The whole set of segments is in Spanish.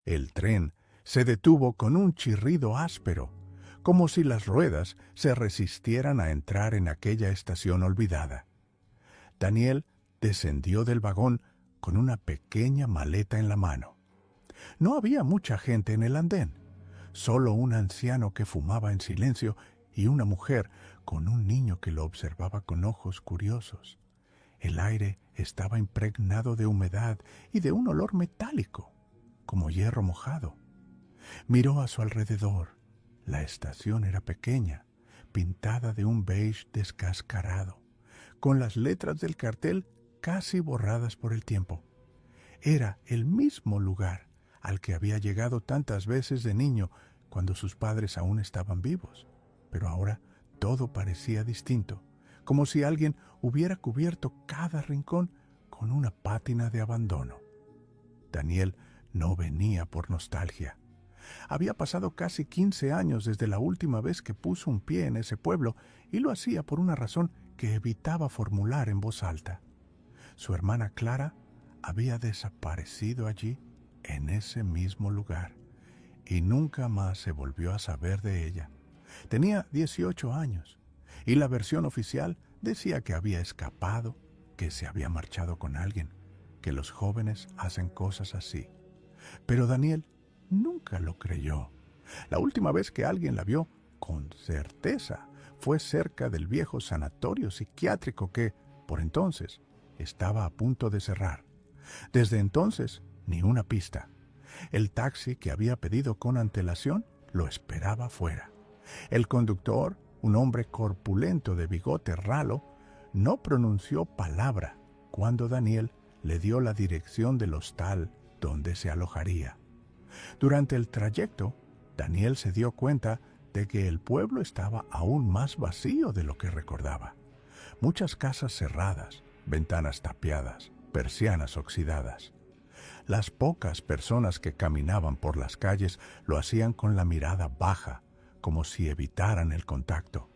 El tren se detuvo con un chirrido áspero, como si las ruedas se resistieran a entrar en aquella estación olvidada. Daniel descendió del vagón con una pequeña maleta en la mano. No había mucha gente en el andén, solo un anciano que fumaba en silencio y una mujer con un niño que lo observaba con ojos curiosos. El aire estaba impregnado de humedad y de un olor metálico, como hierro mojado. Miró a su alrededor. La estación era pequeña, pintada de un beige descascarado, con las letras del cartel casi borradas por el tiempo. Era el mismo lugar al que había llegado tantas veces de niño cuando sus padres aún estaban vivos, pero ahora todo parecía distinto, como si alguien hubiera cubierto cada rincón con una pátina de abandono. Daniel no venía por nostalgia. Había pasado casi 15 años desde la última vez que puso un pie en ese pueblo y lo hacía por una razón que evitaba formular en voz alta. Su hermana Clara había desaparecido allí, en ese mismo lugar, y nunca más se volvió a saber de ella. Tenía 18 años, y la versión oficial decía que había escapado, que se había marchado con alguien, que los jóvenes hacen cosas así. Pero Daniel nunca lo creyó. La última vez que alguien la vio, con certeza, fue cerca del viejo sanatorio psiquiátrico que, por entonces, estaba a punto de cerrar. Desde entonces, ni una pista. El taxi que había pedido con antelación lo esperaba fuera. El conductor, un hombre corpulento de bigote ralo, no pronunció palabra cuando Daniel le dio la dirección del hostal donde se alojaría. Durante el trayecto, Daniel se dio cuenta de que el pueblo estaba aún más vacío de lo que recordaba. Muchas casas cerradas, ventanas tapiadas, persianas oxidadas. Las pocas personas que caminaban por las calles lo hacían con la mirada baja, como si evitaran el contacto.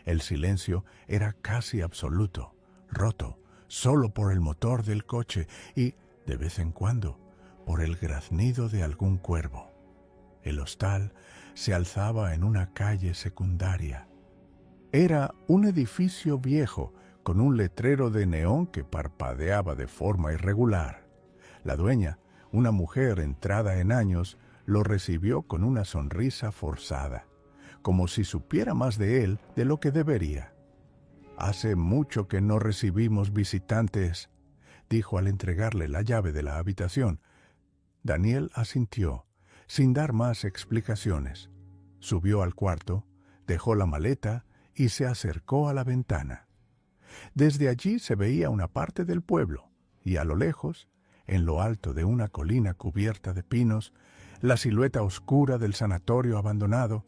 El silencio era casi absoluto, roto solo por el motor del coche y, de vez en cuando, por el graznido de algún cuervo. El hostal se alzaba en una calle secundaria. Era un edificio viejo con un letrero de neón que parpadeaba de forma irregular. La dueña, una mujer entrada en años, lo recibió con una sonrisa forzada, como si supiera más de él de lo que debería. «Hace mucho que no recibimos visitantes», dijo al entregarle la llave de la habitación. Daniel asintió, sin dar más explicaciones. Subió al cuarto, dejó la maleta y se acercó a la ventana. Desde allí se veía una parte del pueblo, y a lo lejos, en lo alto de una colina cubierta de pinos, la silueta oscura del sanatorio abandonado.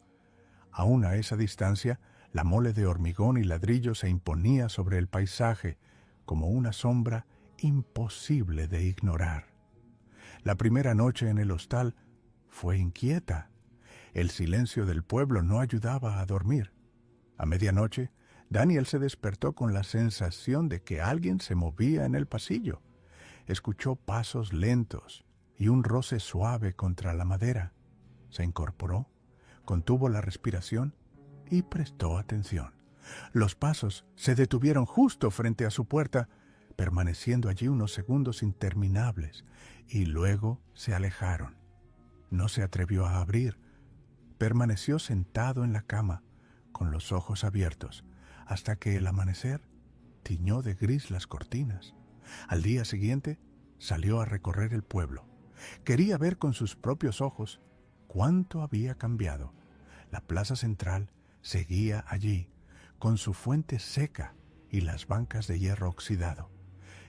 Aún a esa distancia, la mole de hormigón y ladrillo se imponía sobre el paisaje como una sombra imposible de ignorar. La primera noche en el hostal fue inquieta. El silencio del pueblo no ayudaba a dormir. A medianoche, Daniel se despertó con la sensación de que alguien se movía en el pasillo. Escuchó pasos lentos y un roce suave contra la madera. Se incorporó, contuvo la respiración y prestó atención. Los pasos se detuvieron justo frente a su puerta, permaneciendo allí unos segundos interminables, y luego se alejaron. No se atrevió a abrir. Permaneció sentado en la cama, con los ojos abiertos, hasta que el amanecer tiñó de gris las cortinas. Al día siguiente salió a recorrer el pueblo. Quería ver con sus propios ojos cuánto había cambiado. La plaza central seguía allí, con su fuente seca y las bancas de hierro oxidado.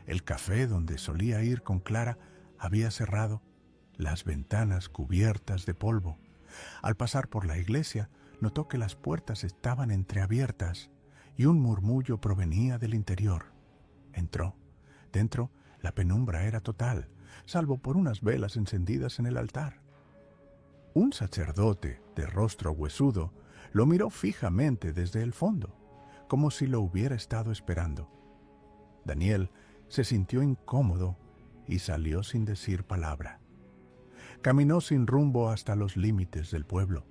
El café donde solía ir con Clara había cerrado, las ventanas cubiertas de polvo. Al pasar por la iglesia, notó que las puertas estaban entreabiertas y un murmullo provenía del interior. Entró. Dentro, la penumbra era total, salvo por unas velas encendidas en el altar. Un sacerdote de rostro huesudo lo miró fijamente desde el fondo, como si lo hubiera estado esperando. Daniel se sintió incómodo y salió sin decir palabra. Caminó sin rumbo hasta los límites del pueblo.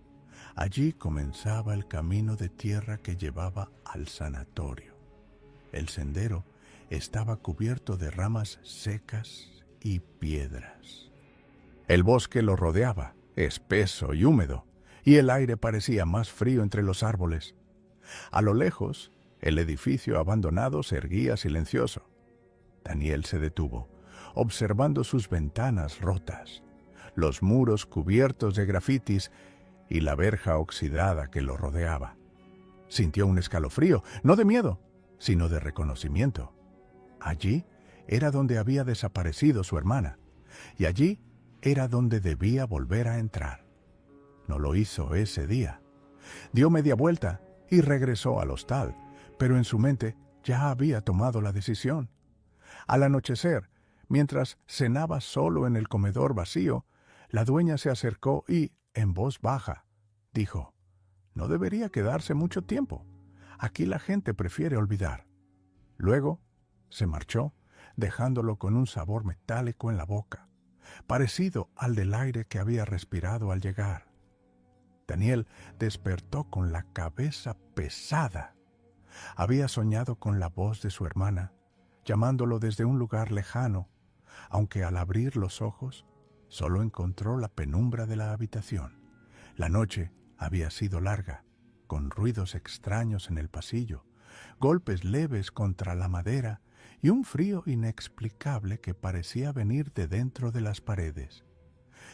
Allí comenzaba el camino de tierra que llevaba al sanatorio. El sendero estaba cubierto de ramas secas y piedras. El bosque lo rodeaba, espeso y húmedo, y el aire parecía más frío entre los árboles. A lo lejos, el edificio abandonado se erguía silencioso. Daniel se detuvo, observando sus ventanas rotas, los muros cubiertos de grafitis y la verja oxidada que lo rodeaba. Sintió un escalofrío, no de miedo, sino de reconocimiento. Allí era donde había desaparecido su hermana, y allí era donde debía volver a entrar. No lo hizo ese día. Dio media vuelta y regresó al hostal, pero en su mente ya había tomado la decisión. Al anochecer, mientras cenaba solo en el comedor vacío, la dueña se acercó y, en voz baja, dijo: «No debería quedarse mucho tiempo. Aquí la gente prefiere olvidar». Luego se marchó, dejándolo con un sabor metálico en la boca, parecido al del aire que había respirado al llegar. Daniel despertó con la cabeza pesada. Había soñado con la voz de su hermana, llamándolo desde un lugar lejano, aunque al abrir los ojos solo encontró la penumbra de la habitación. La noche había sido larga, con ruidos extraños en el pasillo, golpes leves contra la madera y un frío inexplicable que parecía venir de dentro de las paredes.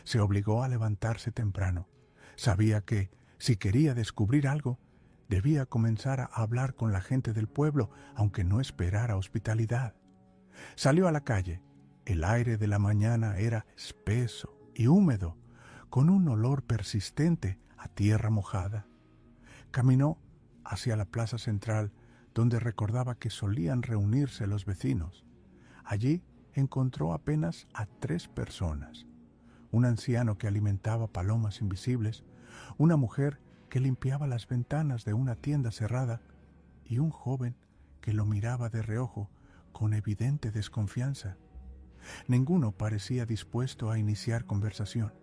Se obligó a levantarse temprano. Sabía que, si quería descubrir algo, debía comenzar a hablar con la gente del pueblo, aunque no esperara hospitalidad. Salió a la calle. El aire de la mañana era espeso y húmedo, con un olor persistente a tierra mojada. Caminó hacia la plaza central, donde recordaba que solían reunirse los vecinos. Allí encontró apenas a 3 personas: un anciano que alimentaba palomas invisibles, una mujer que limpiaba las ventanas de una tienda cerrada y un joven que lo miraba de reojo con evidente desconfianza. Ninguno parecía dispuesto a iniciar conversación.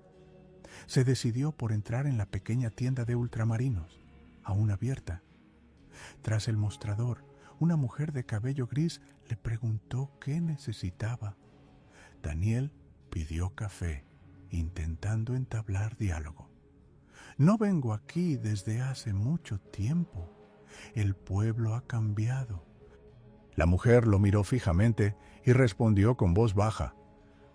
Se decidió por entrar en la pequeña tienda de ultramarinos, aún abierta. Tras el mostrador, una mujer de cabello gris le preguntó qué necesitaba. Daniel pidió café, intentando entablar diálogo. «No vengo aquí desde hace mucho tiempo. El pueblo ha cambiado». La mujer lo miró fijamente y respondió con voz baja: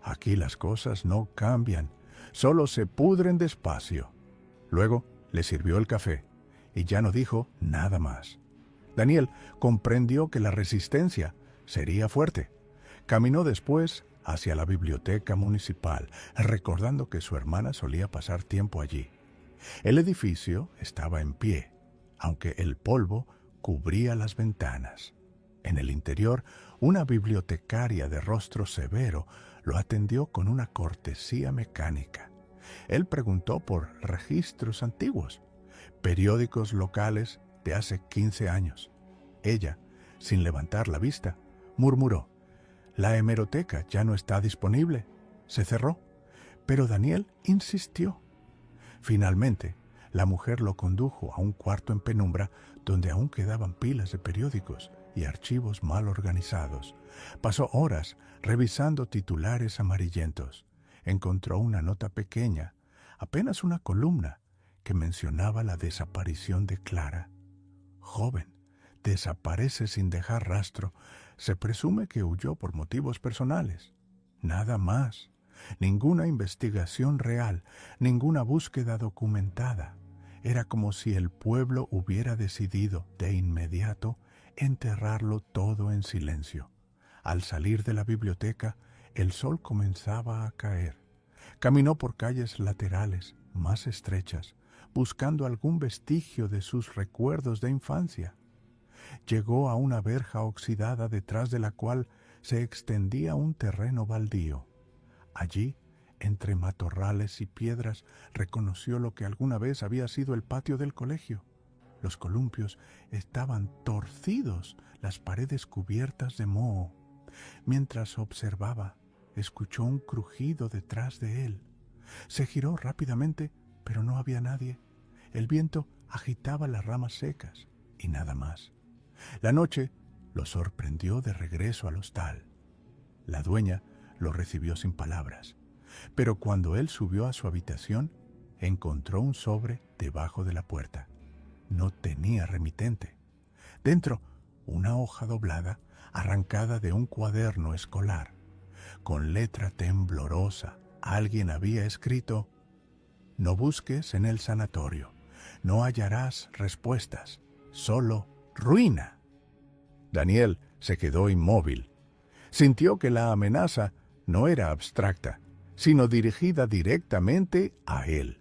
«Aquí las cosas no cambian, solo se pudren despacio». Luego le sirvió el café y ya no dijo nada más. Daniel comprendió que la resistencia sería fuerte. Caminó después hacia la biblioteca municipal, recordando que su hermana solía pasar tiempo allí. El edificio estaba en pie, aunque el polvo cubría las ventanas. En el interior, una bibliotecaria de rostro severo lo atendió con una cortesía mecánica. Él preguntó por registros antiguos, periódicos locales de hace 15 años. Ella, sin levantar la vista, murmuró: «La hemeroteca ya no está disponible. Se cerró». Pero Daniel insistió. Finalmente, la mujer lo condujo a un cuarto en penumbra donde aún quedaban pilas de periódicos y archivos mal organizados. Pasó horas revisando titulares amarillentos. Encontró una nota pequeña, apenas una columna, que mencionaba la desaparición de Clara. Joven, desaparece sin dejar rastro. Se presume que huyó por motivos personales. Nada más. Ninguna investigación real, ninguna búsqueda documentada. Era como si el pueblo hubiera decidido de inmediato enterrarlo todo en silencio. Al salir de la biblioteca, el sol comenzaba a caer. Caminó por calles laterales, más estrechas, buscando algún vestigio de sus recuerdos de infancia. Llegó a una verja oxidada detrás de la cual se extendía un terreno baldío. Allí, entre matorrales y piedras, reconoció lo que alguna vez había sido el patio del colegio. Los columpios estaban torcidos, las paredes cubiertas de moho. Mientras observaba, escuchó un crujido detrás de él. Se giró rápidamente, pero no había nadie. El viento agitaba las ramas secas y nada más. La noche lo sorprendió de regreso al hostal. La dueña lo recibió sin palabras, pero cuando él subió a su habitación, encontró un sobre debajo de la puerta. No tenía remitente. Dentro, una hoja doblada arrancada de un cuaderno escolar. Con letra temblorosa, alguien había escrito: «No busques en el sanatorio. No hallarás respuestas, solo ruina». Daniel se quedó inmóvil. Sintió que la amenaza no era abstracta, sino dirigida directamente a él.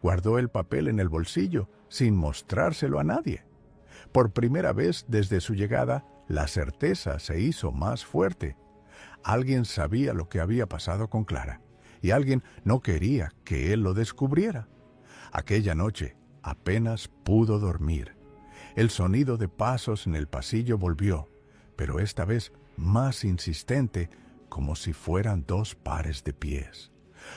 Guardó el papel en el bolsillo sin mostrárselo a nadie. Por primera vez desde su llegada, la certeza se hizo más fuerte. Alguien sabía lo que había pasado con Clara, y alguien no quería que él lo descubriera. Aquella noche apenas pudo dormir. El sonido de pasos en el pasillo volvió, pero esta vez más insistente, como si fueran dos pares de pies.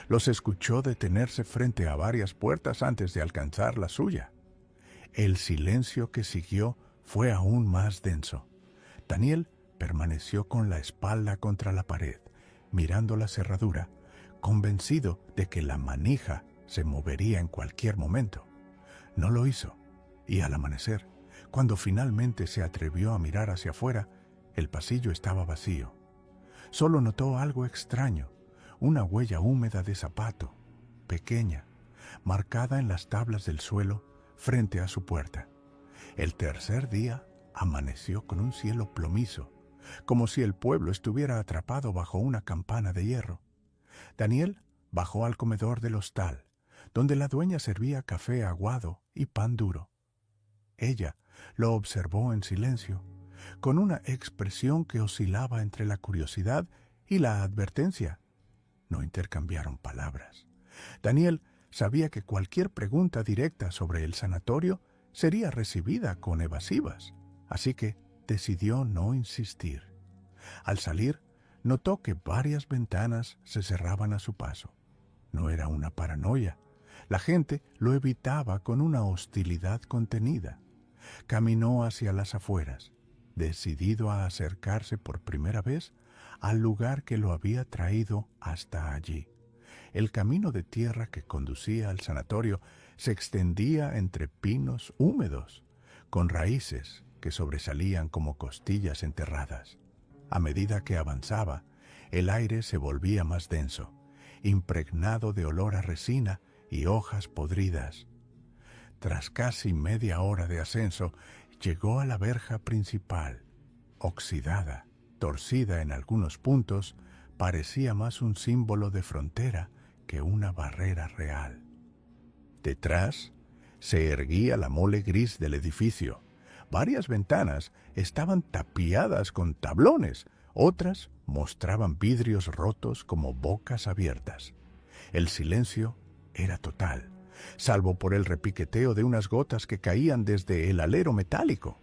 Los escuchó detenerse frente a varias puertas antes de alcanzar la suya. El silencio que siguió fue aún más denso. Daniel permaneció con la espalda contra la pared, mirando la cerradura, convencido de que la manija se movería en cualquier momento. No lo hizo, y al amanecer, cuando finalmente se atrevió a mirar hacia afuera, el pasillo estaba vacío. Solo notó algo extraño, una huella húmeda de zapato, pequeña, marcada en las tablas del suelo frente a su puerta. El tercer día amaneció con un cielo plomizo, como si el pueblo estuviera atrapado bajo una campana de hierro. Daniel bajó al comedor del hostal, donde la dueña servía café aguado y pan duro. Ella lo observó en silencio, con una expresión que oscilaba entre la curiosidad y la advertencia. No intercambiaron palabras. Daniel sabía que cualquier pregunta directa sobre el sanatorio sería recibida con evasivas, así que decidió no insistir. Al salir, notó que varias ventanas se cerraban a su paso. No era una paranoia. La gente lo evitaba con una hostilidad contenida. Caminó hacia las afueras, decidido a acercarse por primera vez al lugar que lo había traído hasta allí. El camino de tierra que conducía al sanatorio se extendía entre pinos húmedos, con raíces que sobresalían como costillas enterradas. A medida que avanzaba, el aire se volvía más denso, impregnado de olor a resina y hojas podridas. Tras casi media hora de ascenso, llegó a la verja principal. Oxidada, torcida en algunos puntos, parecía más un símbolo de frontera que una barrera real. Detrás se erguía la mole gris del edificio. Varias ventanas estaban tapiadas con tablones, otras mostraban vidrios rotos como bocas abiertas. El silencio era total, salvo por el repiqueteo de unas gotas que caían desde el alero metálico.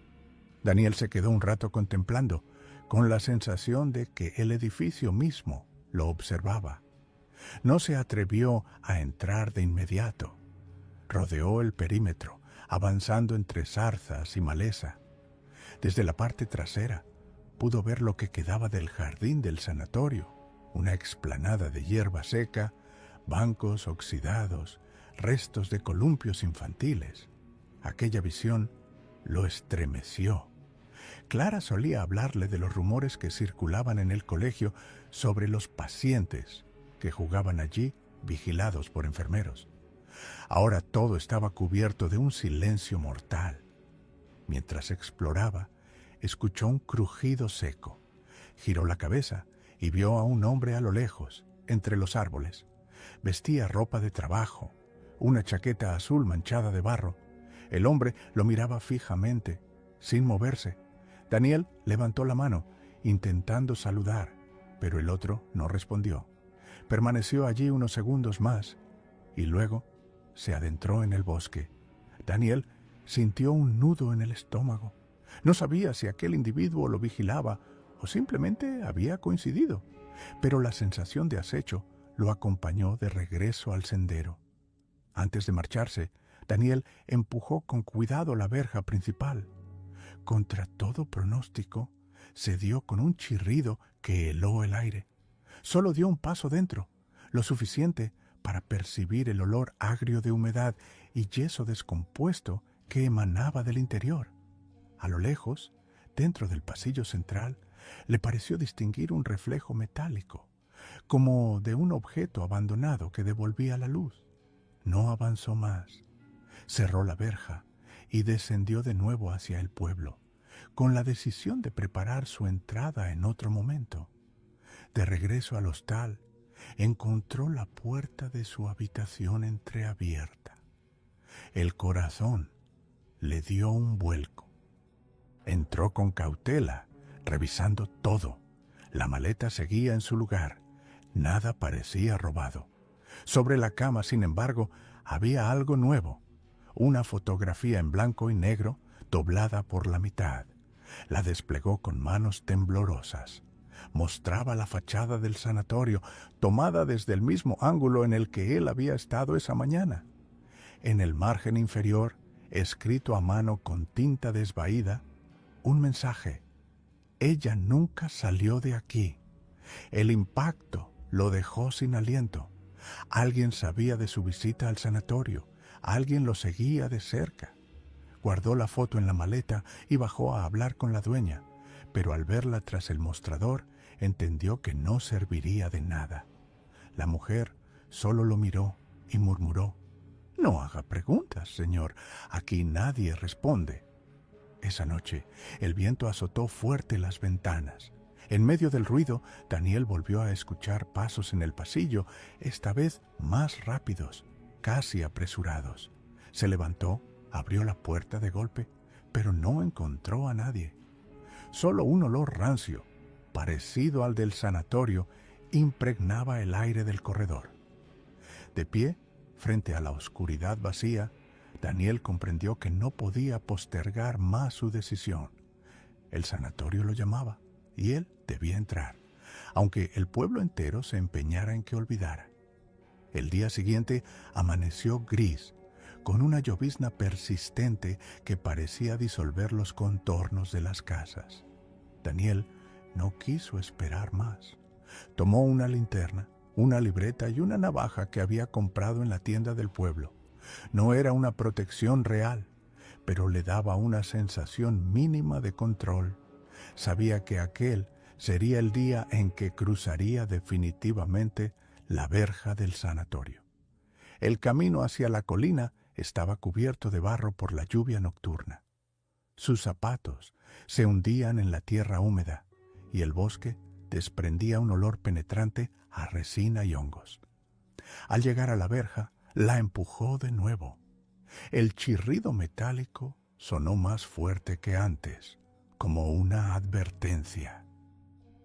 Daniel se quedó un rato contemplando, con la sensación de que el edificio mismo lo observaba. No se atrevió a entrar de inmediato. Rodeó el perímetro, avanzando entre zarzas y maleza. Desde la parte trasera pudo ver lo que quedaba del jardín del sanatorio, una explanada de hierba seca, bancos oxidados, restos de columpios infantiles. Aquella visión lo estremeció. Clara solía hablarle de los rumores que circulaban en el colegio sobre los pacientes que jugaban allí vigilados por enfermeros. Ahora todo estaba cubierto de un silencio mortal. Mientras exploraba, escuchó un crujido seco. Giró la cabeza y vio a un hombre a lo lejos, entre los árboles. Vestía ropa de trabajo, una chaqueta azul manchada de barro. El hombre lo miraba fijamente, sin moverse. Daniel levantó la mano, intentando saludar, pero el otro no respondió. Permaneció allí unos segundos más y luego se adentró en el bosque. Daniel sintió un nudo en el estómago. No sabía si aquel individuo lo vigilaba o simplemente había coincidido, pero la sensación de acecho lo acompañó de regreso al sendero. Antes de marcharse, Daniel empujó con cuidado la verja principal. Contra todo pronóstico, se dio con un chirrido que heló el aire. Solo dio un paso dentro, lo suficiente para percibir el olor agrio de humedad y yeso descompuesto que emanaba del interior. A lo lejos, dentro del pasillo central, le pareció distinguir un reflejo metálico, como de un objeto abandonado que devolvía la luz. No avanzó más. Cerró la verja y descendió de nuevo hacia el pueblo, con la decisión de preparar su entrada en otro momento. De regreso al hostal, encontró la puerta de su habitación entreabierta. El corazón le dio un vuelco. Entró con cautela, revisando todo. La maleta seguía en su lugar. Nada parecía robado. Sobre la cama, sin embargo, había algo nuevo. Una fotografía en blanco y negro, doblada por la mitad. La desplegó con manos temblorosas. Mostraba la fachada del sanatorio, tomada desde el mismo ángulo en el que él había estado esa mañana. En el margen inferior, escrito a mano con tinta desvaída, un mensaje. Ella nunca salió de aquí. El impacto lo dejó sin aliento. Alguien sabía de su visita al sanatorio. Alguien lo seguía de cerca. Guardó la foto en la maleta y bajó a hablar con la dueña, pero al verla tras el mostrador, entendió que no serviría de nada. La mujer solo lo miró y murmuró: «No haga preguntas, señor. Aquí nadie responde». Esa noche, el viento azotó fuerte las ventanas. En medio del ruido, Daniel volvió a escuchar pasos en el pasillo, esta vez más rápidos, casi apresurados. Se levantó, abrió la puerta de golpe, pero no encontró a nadie. Solo un olor rancio, parecido al del sanatorio, impregnaba el aire del corredor. De pie, frente a la oscuridad vacía, Daniel comprendió que no podía postergar más su decisión. El sanatorio lo llamaba, y él debía entrar, aunque el pueblo entero se empeñara en que olvidara. El día siguiente amaneció gris, con una llovizna persistente que parecía disolver los contornos de las casas. Daniel no quiso esperar más. Tomó una linterna, una libreta y una navaja que había comprado en la tienda del pueblo. No era una protección real, pero le daba una sensación mínima de control. Sabía que aquel sería el día en que cruzaría definitivamente la verja del sanatorio. El camino hacia la colina estaba cubierto de barro por la lluvia nocturna. Sus zapatos se hundían en la tierra húmeda y el bosque desprendía un olor penetrante a resina y hongos. Al llegar a la verja, la empujó de nuevo. El chirrido metálico sonó más fuerte que antes, como una advertencia.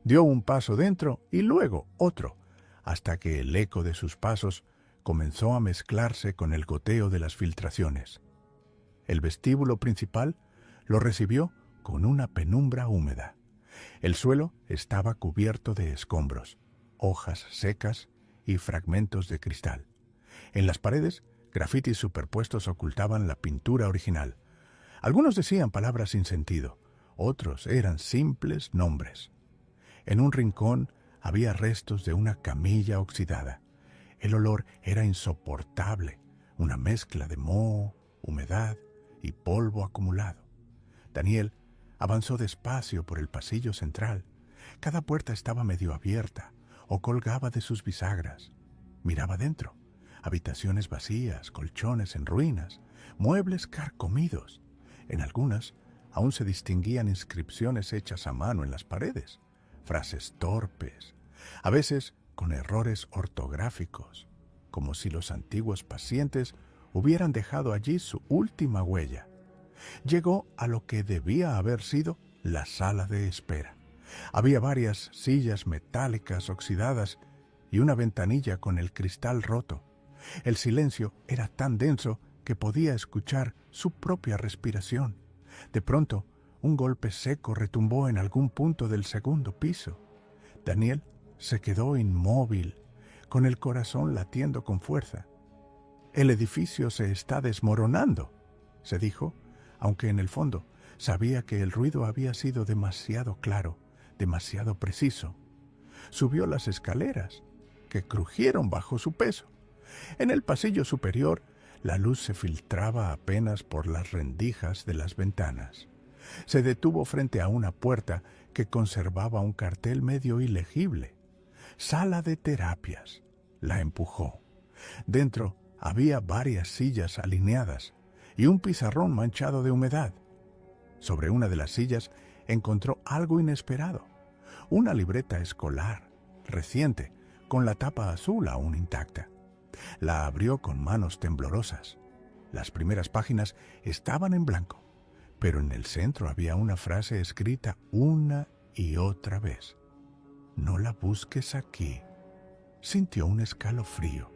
Dio un paso dentro y luego otro, hasta que el eco de sus pasos comenzó a mezclarse con el goteo de las filtraciones. El vestíbulo principal lo recibió con una penumbra húmeda. El suelo estaba cubierto de escombros, hojas secas y fragmentos de cristal. En las paredes, grafitis superpuestos ocultaban la pintura original. Algunos decían palabras sin sentido, otros eran simples nombres. En un rincón había restos de una camilla oxidada. El olor era insoportable, una mezcla de moho, humedad y polvo acumulado. Daniel avanzó despacio por el pasillo central. Cada puerta estaba medio abierta o colgaba de sus bisagras. Miraba dentro. Habitaciones vacías, colchones en ruinas, muebles carcomidos. En algunas aún se distinguían inscripciones hechas a mano en las paredes, frases torpes, a veces con errores ortográficos, como si los antiguos pacientes hubieran dejado allí su última huella. Llegó a lo que debía haber sido la sala de espera. Había varias sillas metálicas oxidadas y una ventanilla con el cristal roto. El silencio era tan denso que podía escuchar su propia respiración. De pronto, un golpe seco retumbó en algún punto del segundo piso. Daniel se quedó inmóvil, con el corazón latiendo con fuerza. «El edificio se está desmoronando», se dijo, aunque en el fondo sabía que el ruido había sido demasiado claro, demasiado preciso. Subió las escaleras, que crujieron bajo su peso. En el pasillo superior, la luz se filtraba apenas por las rendijas de las ventanas. Se detuvo frente a una puerta que conservaba un cartel medio ilegible. «Sala de terapias». La empujó. Dentro había varias sillas alineadas y un pizarrón manchado de humedad. Sobre una de las sillas encontró algo inesperado: una libreta escolar, reciente, con la tapa azul aún intacta. La abrió con manos temblorosas. Las primeras páginas estaban en blanco, pero en el centro había una frase escrita una y otra vez: «No la busques aquí». Sintió un escalofrío.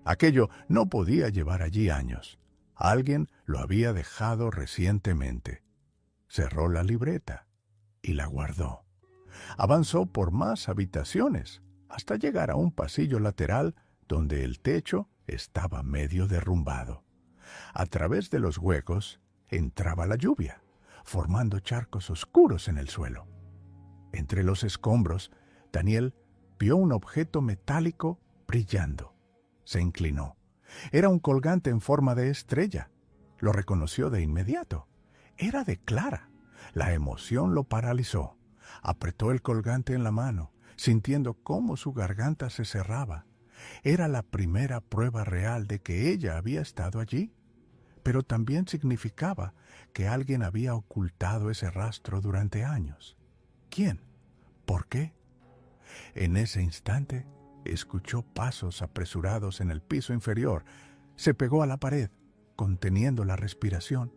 Aquello no podía llevar allí años. Alguien lo había dejado recientemente. Cerró la libreta y la guardó. Avanzó por más habitaciones hasta llegar a un pasillo lateral donde el techo estaba medio derrumbado. A través de los huecos entraba la lluvia, formando charcos oscuros en el suelo. Entre los escombros, Daniel vio un objeto metálico brillando. Se inclinó. Era un colgante en forma de estrella. Lo reconoció de inmediato. Era de Clara. La emoción lo paralizó. Apretó el colgante en la mano, sintiendo cómo su garganta se cerraba. Era la primera prueba real de que ella había estado allí, pero también significaba que alguien había ocultado ese rastro durante años. ¿Quién? ¿Por qué? En ese instante, escuchó pasos apresurados en el piso inferior. Se pegó a la pared, conteniendo la respiración.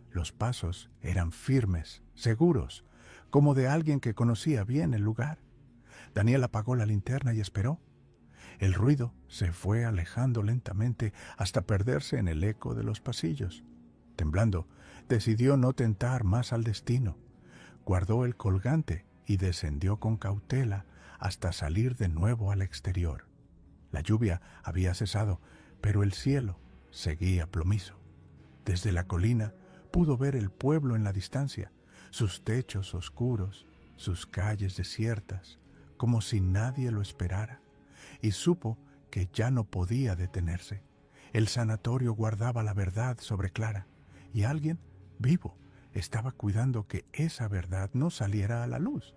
Los pasos eran firmes, seguros, como de alguien que conocía bien el lugar. Daniel apagó la linterna y esperó. El ruido se fue alejando lentamente hasta perderse en el eco de los pasillos. Temblando, decidió no tentar más al destino. Guardó el colgante y descendió con cautela hasta salir de nuevo al exterior. La lluvia había cesado, pero el cielo seguía plomizo. Desde la colina pudo ver el pueblo en la distancia, sus techos oscuros, sus calles desiertas, como si nadie lo esperara, y supo que ya no podía detenerse. El sanatorio guardaba la verdad sobre Clara, y alguien, vivo, estaba cuidando que esa verdad no saliera a la luz.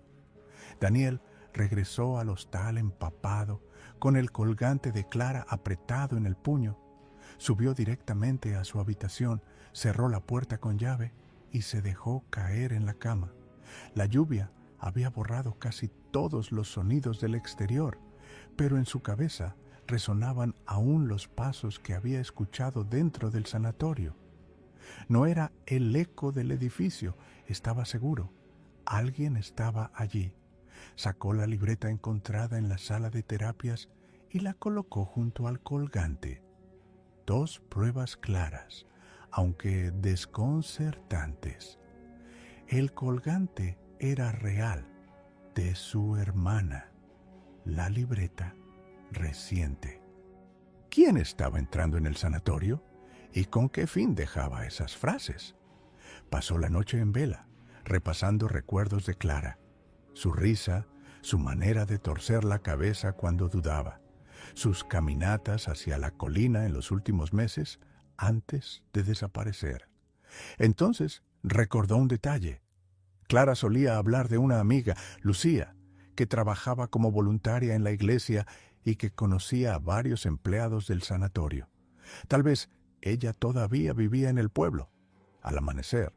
Daniel regresó al hostal empapado, con el colgante de Clara apretado en el puño. Subió directamente a su habitación, cerró la puerta con llave y se dejó caer en la cama. La lluvia había borrado casi todos los sonidos del exterior, pero en su cabeza resonaban aún los pasos que había escuchado dentro del sanatorio. No era el eco del edificio, estaba seguro. Alguien estaba allí. Sacó la libreta encontrada en la sala de terapias y la colocó junto al colgante. 2 pruebas claras, aunque desconcertantes. El colgante era real, de su hermana. La libreta, reciente. ¿Quién estaba entrando en el sanatorio? ¿Y con qué fin dejaba esas frases? Pasó la noche en vela, repasando recuerdos de Clara. Su risa, su manera de torcer la cabeza cuando dudaba, sus caminatas hacia la colina en los últimos meses antes de desaparecer. Entonces recordó un detalle. Clara solía hablar de una amiga, Lucía, que trabajaba como voluntaria en la iglesia y que conocía a varios empleados del sanatorio. Tal vez ella todavía vivía en el pueblo. Al amanecer,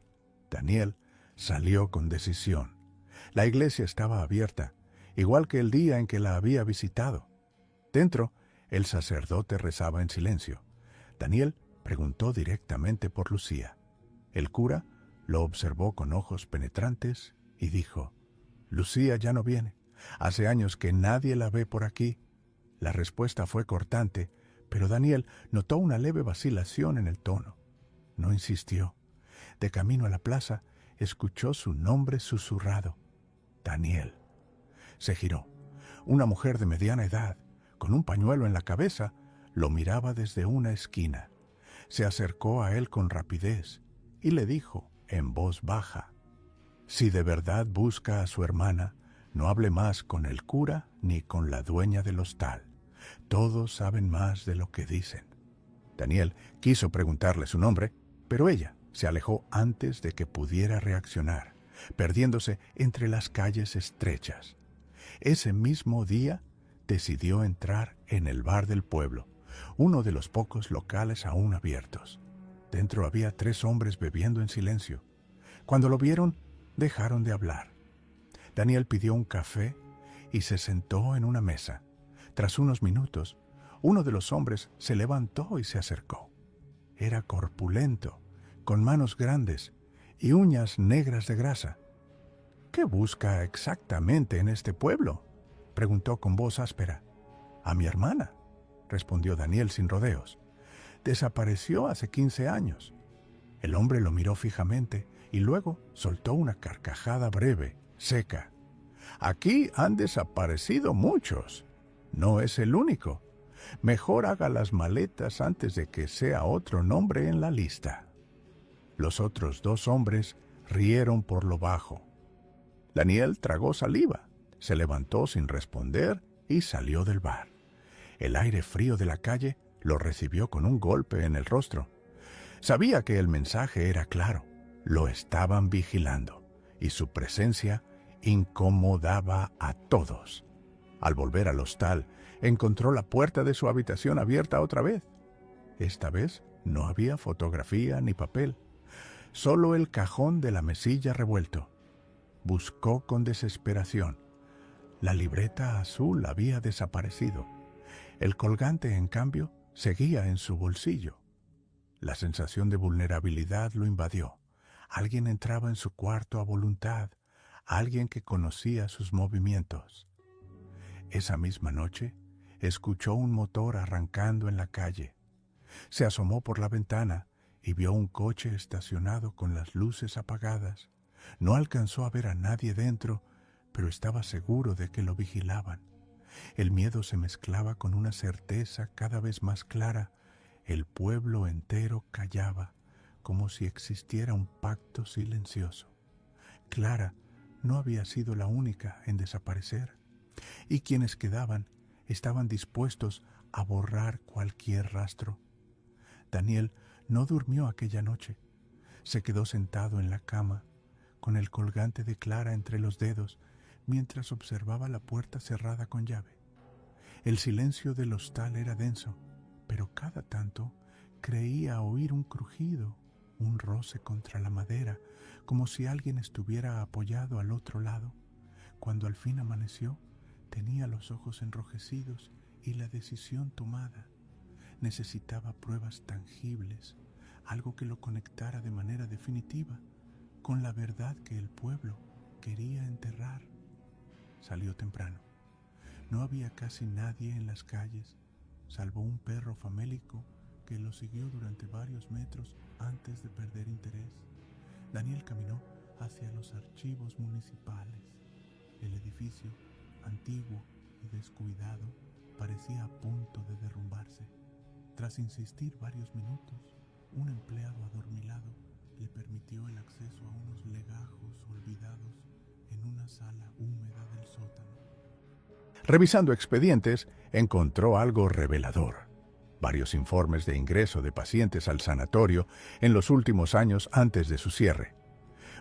Daniel salió con decisión. La iglesia estaba abierta, igual que el día en que la había visitado. Dentro, el sacerdote rezaba en silencio. Daniel preguntó directamente por Lucía. El cura lo observó con ojos penetrantes y dijo: «Lucía ya no viene. Hace años que nadie la ve por aquí». La respuesta fue cortante, pero Daniel notó una leve vacilación en el tono. No insistió. De camino a la plaza, escuchó su nombre susurrado: Daniel. Se giró. Una mujer de mediana edad, con un pañuelo en la cabeza, lo miraba desde una esquina. Se acercó a él con rapidez y le dijo en voz baja: «Si de verdad busca a su hermana, no hable más con el cura ni con la dueña del hostal. Todos saben más de lo que dicen». Daniel quiso preguntarle su nombre, pero ella se alejó antes de que pudiera reaccionar, perdiéndose entre las calles estrechas. Ese mismo día decidió entrar en el bar del pueblo, uno de los pocos locales aún abiertos. Dentro había 3 hombres bebiendo en silencio. Cuando lo vieron, dejaron de hablar. Daniel pidió un café y se sentó en una mesa. Tras unos minutos, uno de los hombres se levantó y se acercó. Era corpulento, con manos grandes y uñas negras de grasa. «¿Qué busca exactamente en este pueblo?», preguntó con voz áspera. «A mi hermana», respondió Daniel sin rodeos. «Desapareció hace 15 años». El hombre lo miró fijamente y luego soltó una carcajada breve, seca. «Aquí han desaparecido muchos. No es el único. Mejor haga las maletas antes de que sea otro nombre en la lista». Los otros 2 hombres rieron por lo bajo. Daniel tragó saliva, se levantó sin responder y salió del bar. El aire frío de la calle lo recibió con un golpe en el rostro. Sabía que el mensaje era claro. Lo estaban vigilando y su presencia incomodaba a todos. Al volver al hostal, encontró la puerta de su habitación abierta otra vez. Esta vez no había fotografía ni papel, solo el cajón de la mesilla revuelto. Buscó con desesperación. La libreta azul había desaparecido. El colgante, en cambio, seguía en su bolsillo. La sensación de vulnerabilidad lo invadió. Alguien entraba en su cuarto a voluntad, alguien que conocía sus movimientos. Esa misma noche, escuchó un motor arrancando en la calle. Se asomó por la ventana y vio un coche estacionado con las luces apagadas. No alcanzó a ver a nadie dentro, pero estaba seguro de que lo vigilaban. El miedo se mezclaba con una certeza cada vez más clara. El pueblo entero callaba, como si existiera un pacto silencioso. Clara no había sido la única en desaparecer, y quienes quedaban estaban dispuestos a borrar cualquier rastro. Daniel no durmió aquella noche. Se quedó sentado en la cama, con el colgante de Clara entre los dedos, mientras observaba la puerta cerrada con llave. El silencio del hostal era denso, pero cada tanto creía oír un crujido, un roce contra la madera, como si alguien estuviera apoyado al otro lado. Cuando al fin amaneció, tenía los ojos enrojecidos y la decisión tomada. Necesitaba pruebas tangibles, algo que lo conectara de manera definitiva con la verdad que el pueblo quería enterrar. Salió temprano. No había casi nadie en las calles, salvo un perro famélico que lo siguió durante varios metros antes de perder interés. Daniel caminó hacia los archivos municipales. El edificio, antiguo y descuidado, parecía a punto de derrumbarse. Tras insistir varios minutos, un empleado adormilado le permitió el acceso a unos legajos olvidados en una sala húmeda del sótano. Revisando expedientes, encontró algo revelador. Varios informes de ingreso de pacientes al sanatorio en los últimos años antes de su cierre.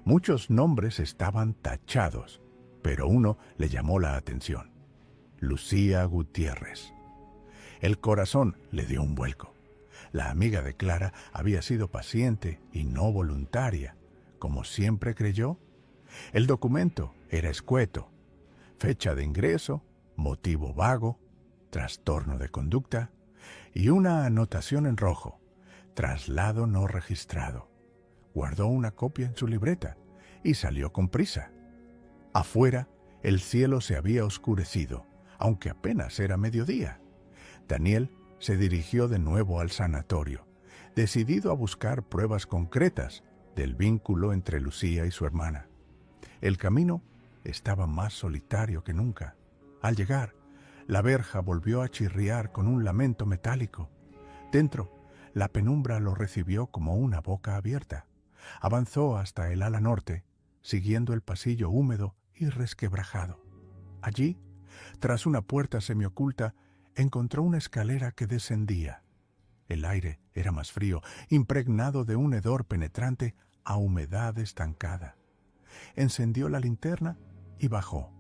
Muchos nombres estaban tachados, pero uno le llamó la atención: Lucía Gutiérrez. El corazón le dio un vuelco. La amiga de Clara había sido paciente y no voluntaria, como siempre creyó. El documento era escueto: fecha de ingreso, motivo vago, trastorno de conducta y una anotación en rojo: traslado no registrado. Guardó una copia en su libreta y salió con prisa. Afuera, el cielo se había oscurecido, aunque apenas era mediodía. Daniel se dirigió de nuevo al sanatorio, decidido a buscar pruebas concretas del vínculo entre Lucía y su hermana. El camino estaba más solitario que nunca. Al llegar, La verja volvió a chirriar con un lamento metálico. Dentro, la penumbra lo recibió como una boca abierta. Avanzó hasta el ala norte, siguiendo el pasillo húmedo y resquebrajado. Allí, tras una puerta semioculta, encontró una escalera que descendía. El aire era más frío, impregnado de un hedor penetrante a humedad estancada. Encendió la linterna y bajó.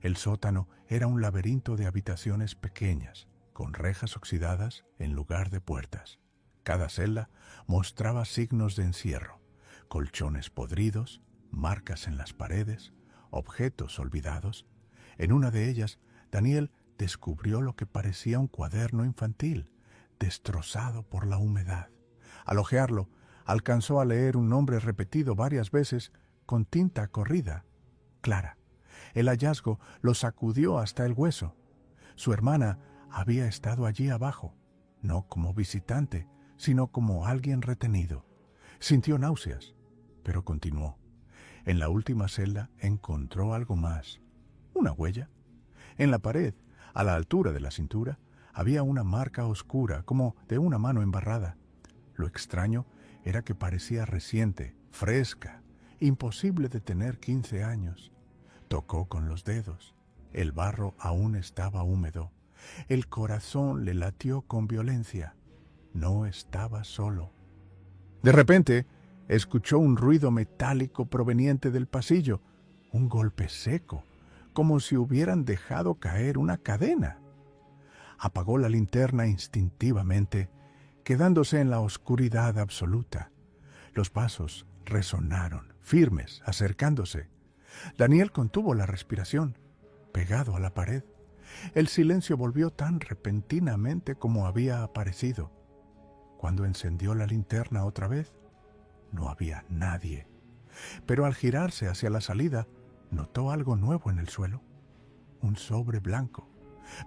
El sótano era un laberinto de habitaciones pequeñas, con rejas oxidadas en lugar de puertas. Cada celda mostraba signos de encierro, colchones podridos, marcas en las paredes, objetos olvidados. En una de ellas, Daniel descubrió lo que parecía un cuaderno infantil, destrozado por la humedad. Al hojearlo, alcanzó a leer un nombre repetido varias veces con tinta corrida: Clara. El hallazgo lo sacudió hasta el hueso. Su hermana había estado allí abajo, no como visitante, sino como alguien retenido. Sintió náuseas, pero continuó. En la última celda encontró algo más. Una huella. En la pared, a la altura de la cintura, había una marca oscura, como de una mano embarrada. Lo extraño era que parecía reciente, fresca, imposible de tener 15 años. Tocó con los dedos. El barro aún estaba húmedo. El corazón le latió con violencia. No estaba solo. De repente, escuchó un ruido metálico proveniente del pasillo, un golpe seco, como si hubieran dejado caer una cadena. Apagó la linterna instintivamente, quedándose en la oscuridad absoluta. Los pasos resonaron, firmes, acercándose. Daniel contuvo la respiración, pegado a la pared. El silencio volvió tan repentinamente como había aparecido. Cuando encendió la linterna otra vez, no había nadie. Pero al girarse hacia la salida, notó algo nuevo en el suelo. Un sobre blanco,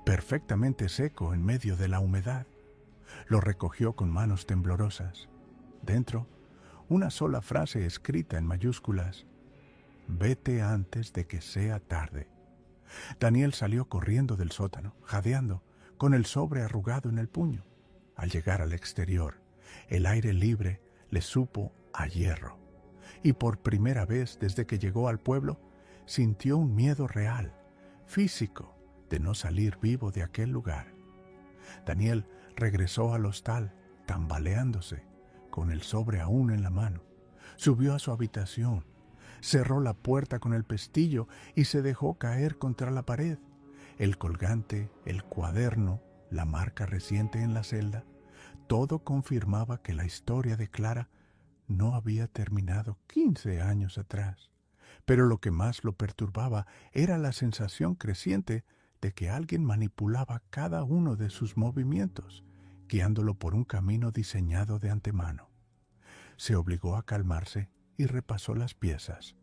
perfectamente seco en medio de la humedad. Lo recogió con manos temblorosas. Dentro, una sola frase escrita en mayúsculas: «Vete antes de que sea tarde». Daniel salió corriendo del sótano, jadeando, con el sobre arrugado en el puño. Al llegar al exterior, el aire libre le supo a hierro. Y por primera vez desde que llegó al pueblo, sintió un miedo real, físico, de no salir vivo de aquel lugar. Daniel regresó al hostal, tambaleándose, con el sobre aún en la mano. Subió a su habitación, cerró la puerta con el pestillo y se dejó caer contra la pared. El colgante, el cuaderno, la marca reciente en la celda, todo confirmaba que la historia de Clara no había terminado 15 años atrás. Pero lo que más lo perturbaba era la sensación creciente de que alguien manipulaba cada uno de sus movimientos, guiándolo por un camino diseñado de antemano. Se obligó a calmarse y repasó las piezas.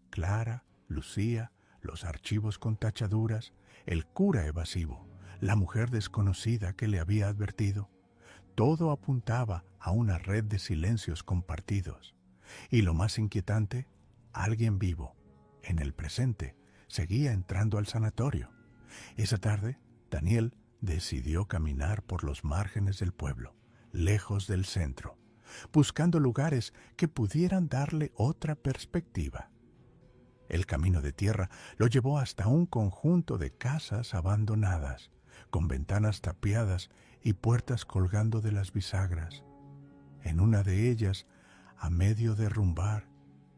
Clara, Lucía, los archivos con tachaduras, el cura evasivo, la mujer desconocida que le había advertido. Todo apuntaba a una red de silencios compartidos. Y lo más inquietante, alguien vivo, en el presente, seguía entrando al sanatorio. Esa tarde, Daniel decidió caminar por los márgenes del pueblo, lejos del centro, buscando lugares que pudieran darle otra perspectiva. El camino de tierra lo llevó hasta un conjunto de casas abandonadas, con ventanas tapiadas y puertas colgando de las bisagras. En una de ellas, a medio derrumbar,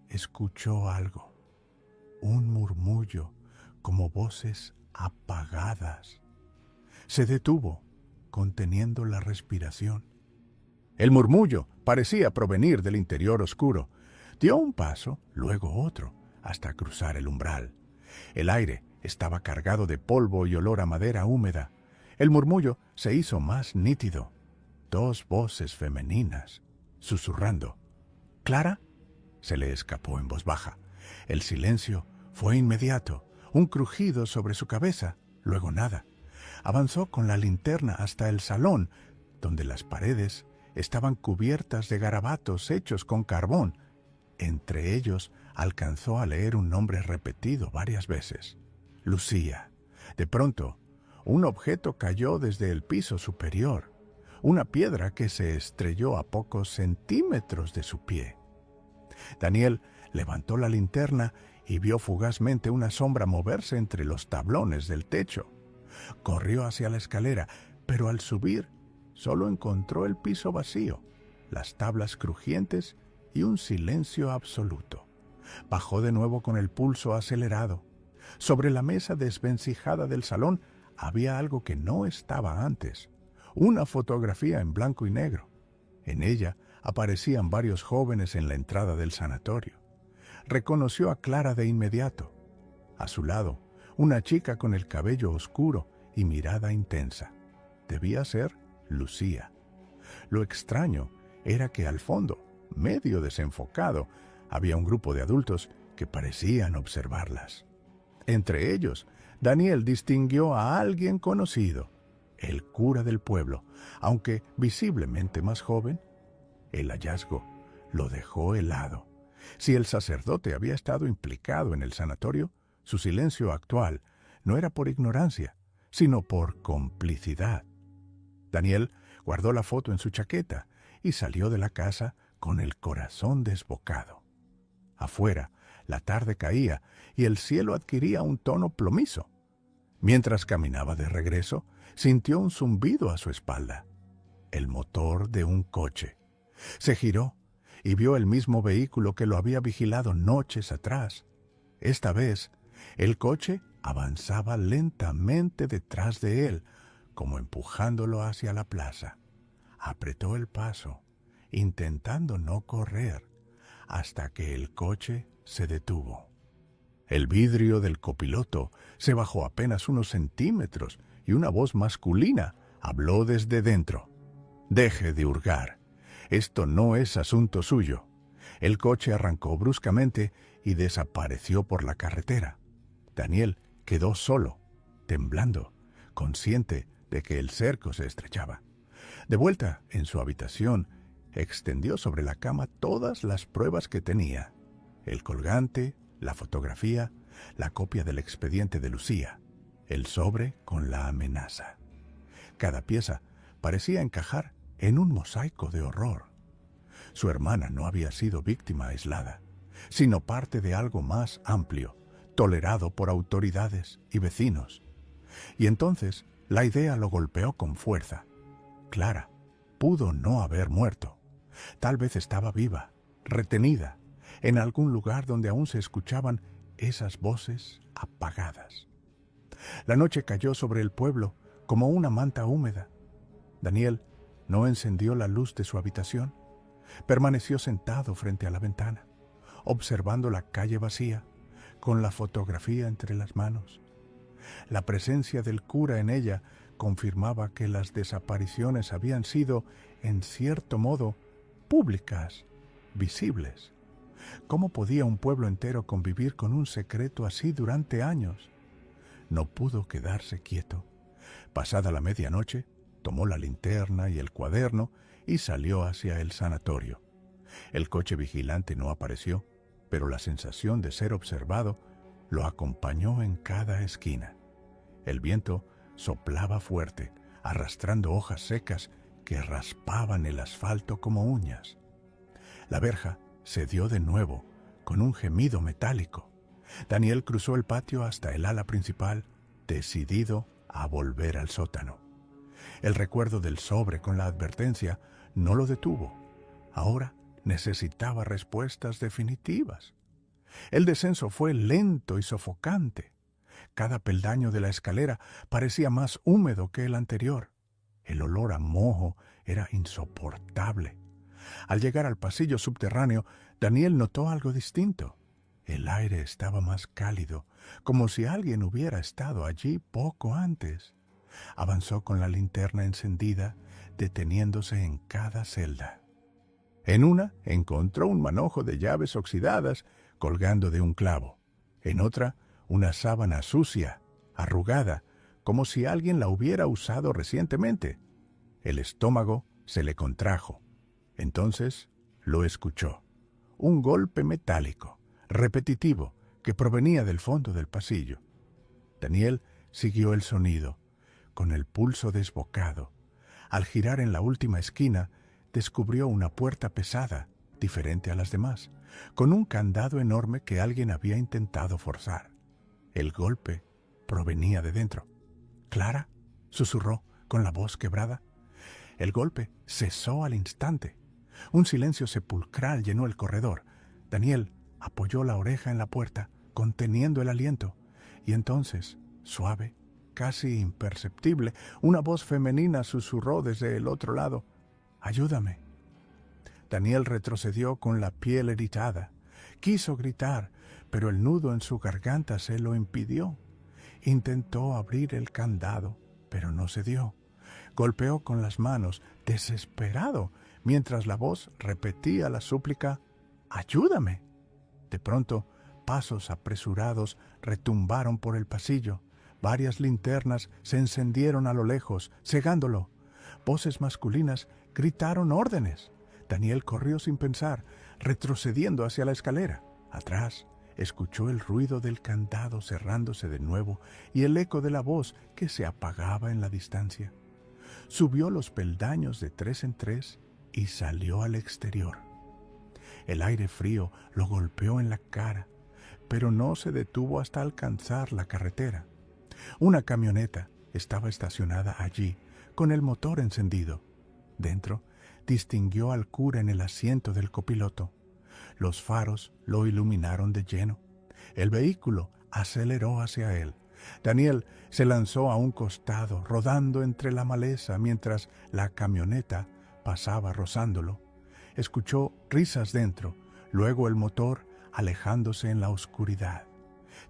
escuchó algo, un murmullo, como voces apagadas. Se detuvo, conteniendo la respiración. El murmullo parecía provenir del interior oscuro. Dio un paso, luego otro, hasta cruzar el umbral. El aire estaba cargado de polvo y olor a madera húmeda. El murmullo se hizo más nítido. 2 voces femeninas, susurrando. «¿Clara?», se le escapó en voz baja. El silencio fue inmediato, un crujido sobre su cabeza, luego nada. Avanzó con la linterna hasta el salón, donde las paredes estaban cubiertas de garabatos hechos con carbón. Entre ellos alcanzó a leer un nombre repetido varias veces: Lucía. De pronto, Un objeto cayó desde el piso superior, una piedra que se estrelló a pocos centímetros de su pie. Daniel levantó la linterna y vio fugazmente una sombra moverse entre los tablones del techo. Corrió hacia la escalera, pero al subir solo encontró el piso vacío, las tablas crujientes y un silencio absoluto. Bajó de nuevo con el pulso acelerado. Sobre la mesa desvencijada del salón había algo que no estaba antes: una fotografía en blanco y negro. En ella aparecían varios jóvenes en la entrada del sanatorio. Reconoció a Clara de inmediato. A su lado, una chica con el cabello oscuro y mirada intensa. Debía ser Lucía. Lo extraño era que al fondo, medio desenfocado, había un grupo de adultos que parecían observarlas. Entre ellos, Daniel distinguió a alguien conocido, el cura del pueblo, aunque visiblemente más joven. El hallazgo lo dejó helado. Si el sacerdote había estado implicado en el sanatorio, su silencio actual no era por ignorancia, sino por complicidad. Daniel guardó la foto en su chaqueta y salió de la casa con el corazón desbocado. Afuera, la tarde caía y el cielo adquiría un tono plomizo. Mientras caminaba de regreso, sintió un zumbido a su espalda. El motor de un coche. Se giró y vio el mismo vehículo que lo había vigilado noches atrás. Esta vez, el coche avanzaba lentamente detrás de él, como empujándolo hacia la plaza. Apretó el paso, intentando no correr, hasta que el coche se detuvo. El vidrio del copiloto se bajó apenas unos centímetros y una voz masculina habló desde dentro. «Deje de hurgar. Esto no es asunto suyo». El coche arrancó bruscamente y desapareció por la carretera. Daniel quedó solo, temblando, consciente de que el cerco se estrechaba. De vuelta en su habitación, extendió sobre la cama todas las pruebas que tenía: el colgante, la fotografía, la copia del expediente de Lucía, el sobre con la amenaza. Cada pieza parecía encajar en un mosaico de horror. Su hermana no había sido víctima aislada, sino parte de algo más amplio, tolerado por autoridades y vecinos. Y entonces la idea lo golpeó con fuerza. Clara pudo no haber muerto. Tal vez estaba viva, retenida, en algún lugar donde aún se escuchaban esas voces apagadas. La noche cayó sobre el pueblo como una manta húmeda. Daniel no encendió la luz de su habitación. Permaneció sentado frente a la ventana, observando la calle vacía, con la fotografía entre las manos. La presencia del cura en ella confirmaba que las desapariciones habían sido, en cierto modo, públicas, visibles. ¿Cómo podía un pueblo entero convivir con un secreto así durante años? No pudo quedarse quieto. Pasada la medianoche, tomó la linterna y el cuaderno y salió hacia el sanatorio. El coche vigilante no apareció, pero la sensación de ser observado lo acompañó en cada esquina. El viento soplaba fuerte, arrastrando hojas secas que raspaban el asfalto como uñas. La verja cedió de nuevo, con un gemido metálico. Daniel cruzó el patio hasta el ala principal, decidido a volver al sótano. El recuerdo del sobre con la advertencia no lo detuvo. Ahora necesitaba respuestas definitivas. El descenso fue lento y sofocante. Cada peldaño de la escalera parecía más húmedo que el anterior. El olor a moho era insoportable. Al llegar al pasillo subterráneo, Daniel notó algo distinto. El aire estaba más cálido, como si alguien hubiera estado allí poco antes. Avanzó con la linterna encendida, deteniéndose en cada celda. En una encontró un manojo de llaves oxidadas colgando de un clavo. En otra, una sábana sucia, arrugada, como si alguien la hubiera usado recientemente. El estómago se le contrajo. Entonces lo escuchó. Un golpe metálico, repetitivo, que provenía del fondo del pasillo. Daniel siguió el sonido, con el pulso desbocado. Al girar en la última esquina, descubrió una puerta pesada, diferente a las demás, con un candado enorme que alguien había intentado forzar. El golpe provenía de dentro. «Clara», susurró con la voz quebrada. El golpe cesó al instante. Un silencio sepulcral llenó el corredor. Daniel apoyó la oreja en la puerta, conteniendo el aliento, y entonces, suave, casi imperceptible, una voz femenina susurró desde el otro lado: «Ayúdame». Daniel retrocedió con la piel eritada. Quiso gritar, pero el nudo en su garganta se lo impidió. Intentó abrir el candado, pero no se dio. Golpeó con las manos, desesperado, mientras la voz repetía la súplica: «¡Ayúdame!». De pronto, pasos apresurados retumbaron por el pasillo. Varias linternas se encendieron a lo lejos, cegándolo. Voces masculinas gritaron órdenes. Daniel corrió sin pensar, retrocediendo hacia la escalera. Atrás, escuchó el ruido del candado cerrándose de nuevo y el eco de la voz que se apagaba en la distancia. Subió los peldaños de 3 en 3 y salió al exterior. El aire frío lo golpeó en la cara, pero no se detuvo hasta alcanzar la carretera. Una camioneta estaba estacionada allí, con el motor encendido. Dentro, distinguió al cura en el asiento del copiloto. Los faros lo iluminaron de lleno. El vehículo aceleró hacia él. Daniel se lanzó a un costado, rodando entre la maleza mientras la camioneta pasaba rozándolo. Escuchó risas dentro, luego el motor alejándose en la oscuridad.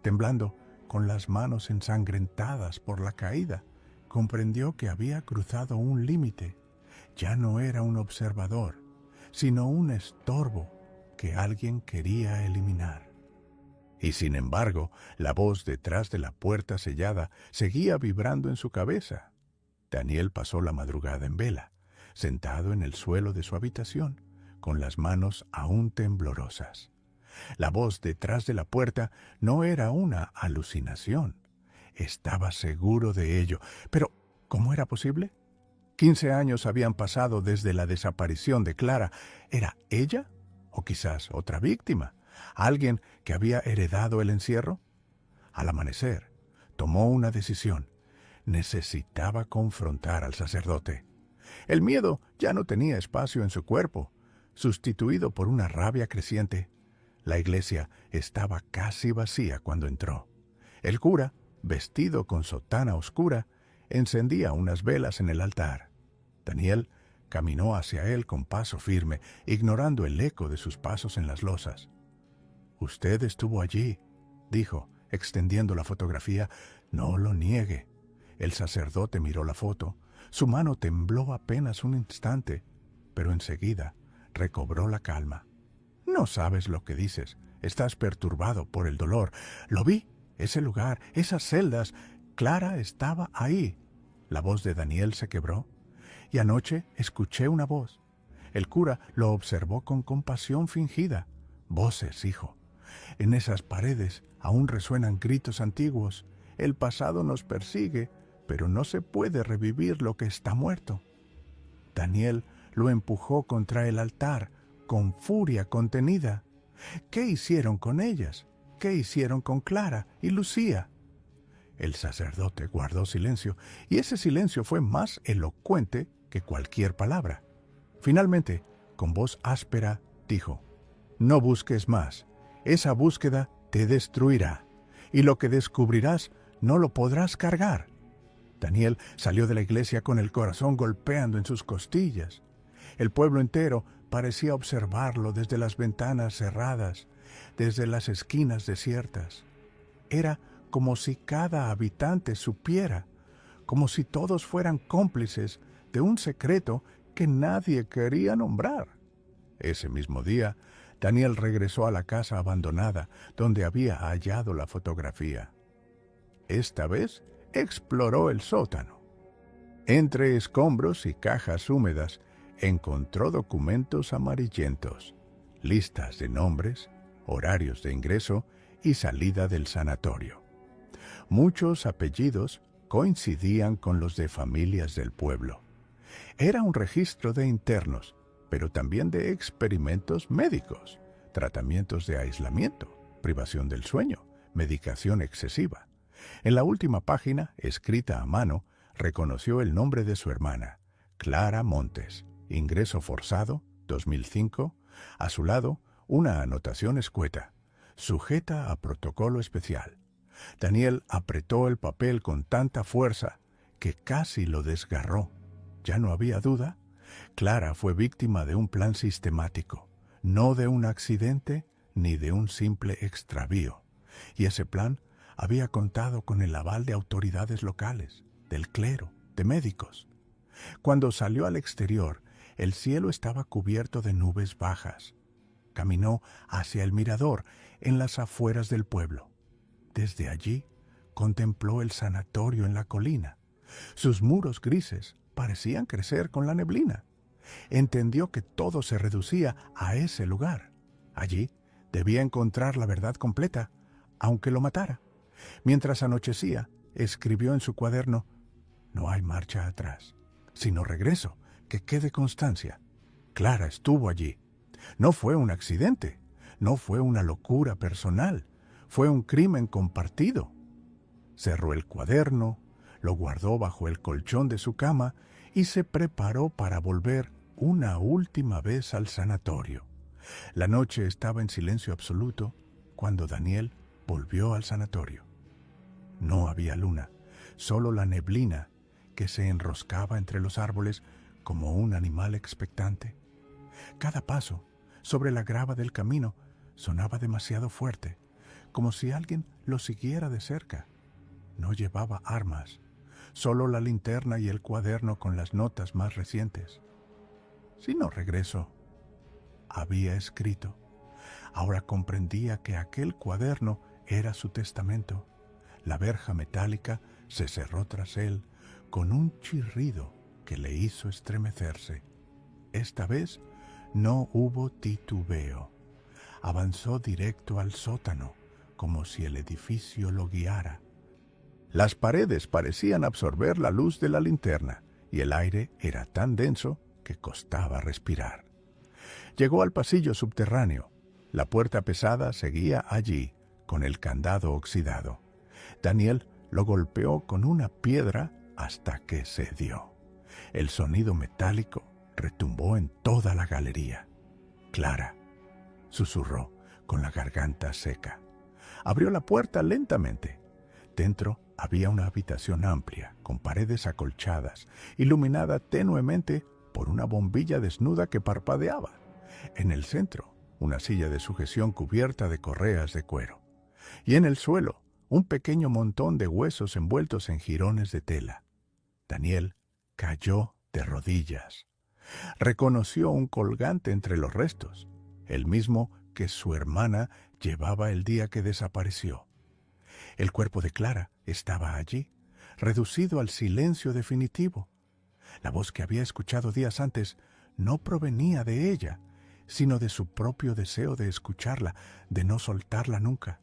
Temblando, con las manos ensangrentadas por la caída, comprendió que había cruzado un límite. Ya no era un observador, sino un estorbo que alguien quería eliminar. Y sin embargo, la voz detrás de la puerta sellada seguía vibrando en su cabeza. Daniel pasó la madrugada en vela, sentado en el suelo de su habitación, con las manos aún temblorosas. La voz detrás de la puerta no era una alucinación. Estaba seguro de ello. Pero, ¿cómo era posible? 15 años habían pasado desde la desaparición de Clara. ¿Era ella? ¿O quizás otra víctima? ¿Alguien que había heredado el encierro? Al amanecer, tomó una decisión. Necesitaba confrontar al sacerdote. El miedo ya no tenía espacio en su cuerpo, sustituido por una rabia creciente. La iglesia estaba casi vacía cuando entró. El cura, vestido con sotana oscura, encendía unas velas en el altar. Daniel caminó hacia él con paso firme, ignorando el eco de sus pasos en las losas. «Usted estuvo allí», dijo, extendiendo la fotografía. «No lo niegue». El sacerdote miró la foto. Su mano tembló apenas un instante, pero enseguida recobró la calma. «No sabes lo que dices. Estás perturbado por el dolor. Lo vi, ese lugar, esas celdas. Clara estaba ahí». La voz de Daniel se quebró. «Y anoche escuché una voz». El cura lo observó con compasión fingida. «Voces, hijo. En esas paredes aún resuenan gritos antiguos. El pasado nos persigue, pero no se puede revivir lo que está muerto». Daniel lo empujó contra el altar, con furia contenida. ¿Qué hicieron con ellas? ¿Qué hicieron con Clara y Lucía? El sacerdote guardó silencio, y ese silencio fue más elocuente que cualquier palabra. Finalmente, con voz áspera, dijo: «No busques más. Esa búsqueda te destruirá, y lo que descubrirás no lo podrás cargar». Daniel salió de la iglesia con el corazón golpeando en sus costillas. El pueblo entero parecía observarlo desde las ventanas cerradas, desde las esquinas desiertas. Era como si cada habitante supiera, como si todos fueran cómplices de un secreto que nadie quería nombrar. Ese mismo día, Daniel regresó a la casa abandonada donde había hallado la fotografía. Esta vez exploró el sótano. Entre escombros y cajas húmedas encontró documentos amarillentos, listas de nombres, horarios de ingreso y salida del sanatorio. Muchos apellidos coincidían con los de familias del pueblo. Era un registro de internos, pero también de experimentos médicos, tratamientos de aislamiento, privación del sueño, medicación excesiva. En la última página, escrita a mano, reconoció el nombre de su hermana, Clara Montes, ingreso forzado, 2005, a su lado, una anotación escueta, sujeta a protocolo especial. Daniel apretó el papel con tanta fuerza que casi lo desgarró. Ya no había duda. Clara fue víctima de un plan sistemático, no de un accidente ni de un simple extravío. Y ese plan había contado con el aval de autoridades locales, del clero, de médicos. Cuando salió al exterior, el cielo estaba cubierto de nubes bajas. Caminó hacia el mirador en las afueras del pueblo. Desde allí contempló el sanatorio en la colina. Sus muros grises parecían crecer con la neblina. Entendió que todo se reducía a ese lugar. Allí debía encontrar la verdad completa, aunque lo matara. Mientras anochecía, escribió en su cuaderno: «No hay marcha atrás, sino regreso, que quede constancia. Clara estuvo allí. No fue un accidente, no fue una locura personal, fue un crimen compartido». Cerró el cuaderno, lo guardó bajo el colchón de su cama y se preparó para volver una última vez al sanatorio. La noche estaba en silencio absoluto cuando Daniel volvió al sanatorio. No había luna, solo la neblina que se enroscaba entre los árboles como un animal expectante. Cada paso sobre la grava del camino sonaba demasiado fuerte, como si alguien lo siguiera de cerca. No llevaba armas, solo la linterna y el cuaderno con las notas más recientes. «Si no regreso», había escrito. Ahora comprendía que aquel cuaderno era su testamento. La verja metálica se cerró tras él con un chirrido que le hizo estremecerse. Esta vez no hubo titubeo. Avanzó directo al sótano, como si el edificio lo guiara. Las paredes parecían absorber la luz de la linterna y el aire era tan denso que costaba respirar. Llegó al pasillo subterráneo. La puerta pesada seguía allí, con el candado oxidado. Daniel lo golpeó con una piedra hasta que cedió. El sonido metálico retumbó en toda la galería. «Clara», susurró con la garganta seca. Abrió la puerta lentamente. Dentro había una habitación amplia, con paredes acolchadas, iluminada tenuemente por una bombilla desnuda que parpadeaba. En el centro, una silla de sujeción cubierta de correas de cuero. Y en el suelo, un pequeño montón de huesos envueltos en jirones de tela. Daniel cayó de rodillas. Reconoció un colgante entre los restos, el mismo que su hermana llevaba el día que desapareció. El cuerpo de Clara estaba allí, reducido al silencio definitivo. La voz que había escuchado días antes no provenía de ella, sino de su propio deseo de escucharla, de no soltarla nunca.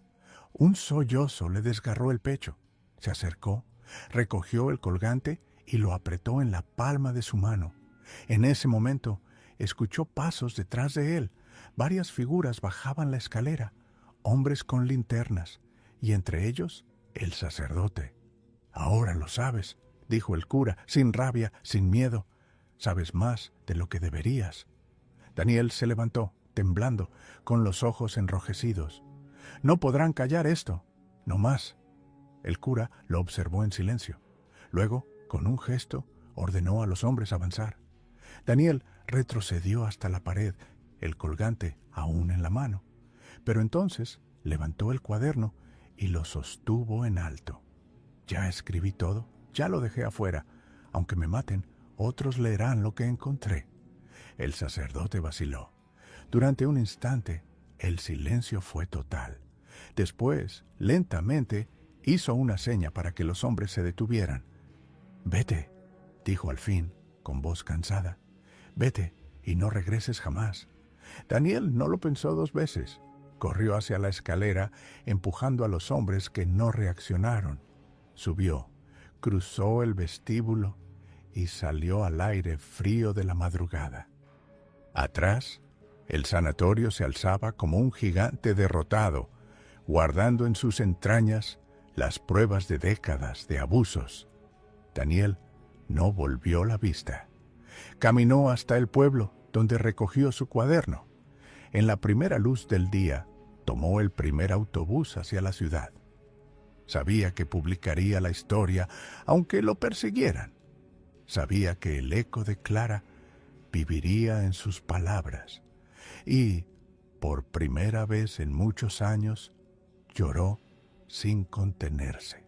Un sollozo le desgarró el pecho. Se acercó, recogió el colgante y lo apretó en la palma de su mano. En ese momento escuchó pasos detrás de él. Varias figuras bajaban la escalera, hombres con linternas, y entre ellos el sacerdote. «Ahora lo sabes», dijo el cura, sin rabia, sin miedo. «Sabes más de lo que deberías». Daniel se levantó, temblando, con los ojos enrojecidos. «No podrán callar esto, no más». El cura lo observó en silencio. Luego, con un gesto, ordenó a los hombres avanzar. Daniel retrocedió hasta la pared, el colgante aún en la mano. Pero entonces levantó el cuaderno y lo sostuvo en alto. «Ya escribí todo, ya lo dejé afuera. Aunque me maten, otros leerán lo que encontré». El sacerdote vaciló. Durante un instante, el silencio fue total. Después, lentamente, hizo una seña para que los hombres se detuvieran. «Vete», dijo al fin, con voz cansada. «Vete y no regreses jamás». Daniel no lo pensó dos veces. Corrió hacia la escalera, empujando a los hombres que no reaccionaron. Subió. cruzó el vestíbulo y salió al aire frío de la madrugada. Atrás, el sanatorio se alzaba como un gigante derrotado, guardando en sus entrañas las pruebas de décadas de abusos. Daniel no volvió la vista. Caminó hasta el pueblo, donde recogió su cuaderno. En la primera luz del día, tomó el primer autobús hacia la ciudad. Sabía que publicaría la historia, aunque lo persiguieran. Sabía que el eco de Clara viviría en sus palabras. Y, por primera vez en muchos años, lloró sin contenerse.